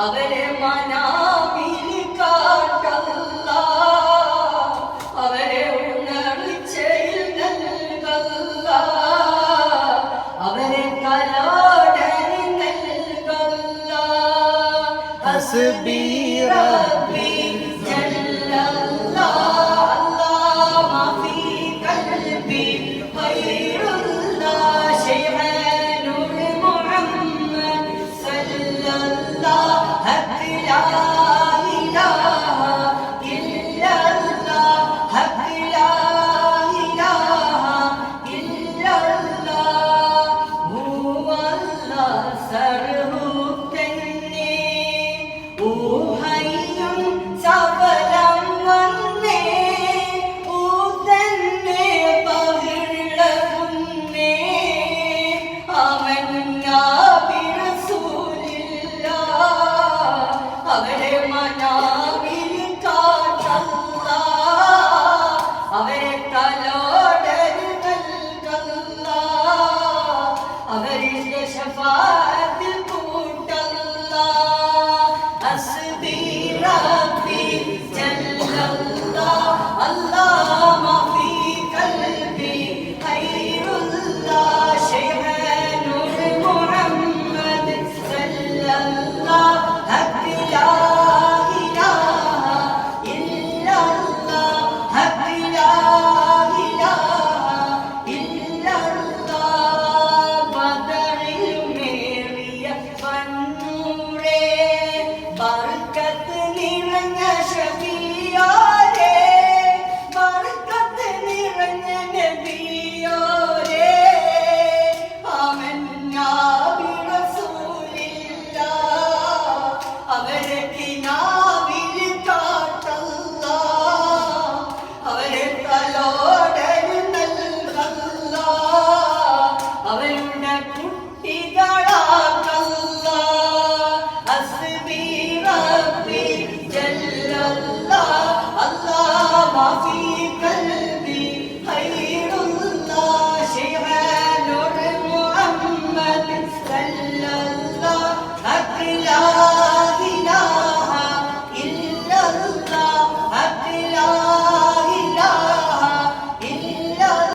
അവരെ മനാവിൽ കാട്ടല്ല, അവരെ ഉണർച്ചയിൽ നൽകല്ല, അവരെ കലാടനി നൽകല്ല. ഹസ്ബി റബ്ബി ജല്ലല്ലാഹ് അല്ലാഹ് മാ ഫീ ഖൽബി ഖൈറുല്ലാഹ് ശൈഖാനുൽ മുഹമ്മദ് സല്ലല്ലാഹ്. لا إله إلا الله حق لا إله إلا الله هو الله സർവ്വതന്നെ ഊഹയും സഫലം വന്നേ ഊതന്നെ പകിഴകുന്നേ അവനാ അവരെ മനാവിൽ കാട്ടല്ല, അവരെ തലോടൽ നൽകല്ല, അവരുടെ ശഫാഅത്തിൽ